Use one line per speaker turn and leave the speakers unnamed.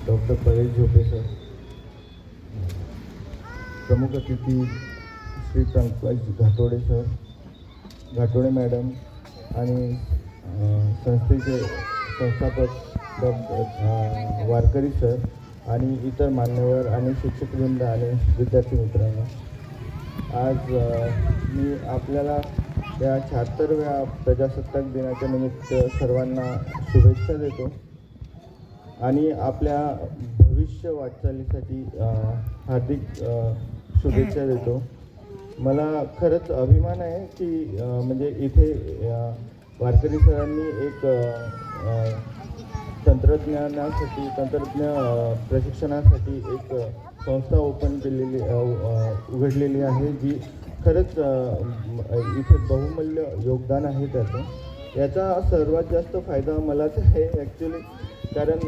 Doctor Paresh झोपे sir, प्रमुख अतिथी Shri Pankaj घाटोडे sir, घाटोडे madam आणि संस्थेचे संस्थापक डॉक्टर वारकरी सर आणि इतर मान्यवर आणि शिक्षकवृंद आणि विद्यार्थी मित्रांनो, आज मी आपल्याला या 76व्या प्रजासत्ताक दिनाच्या निमित्त सर्वांना शुभेच्छा देतो आणि आपल्या भविष्य वाटचालीसाठी हार्दिक शुभेच्छा देतो। मला खरंच अभिमान आहे की म्हणजे इथे वारकरी सरांनी एक तंत्रज्ञ प्रशिक्षणासाठी एक संस्था उघडलेली आहे, जी खरंच इथे बहुमूल्य योगदान आहे त्याचं। याचा सर्वात जास्त फायदा मलाच आहे ॲक्च्युली, कारण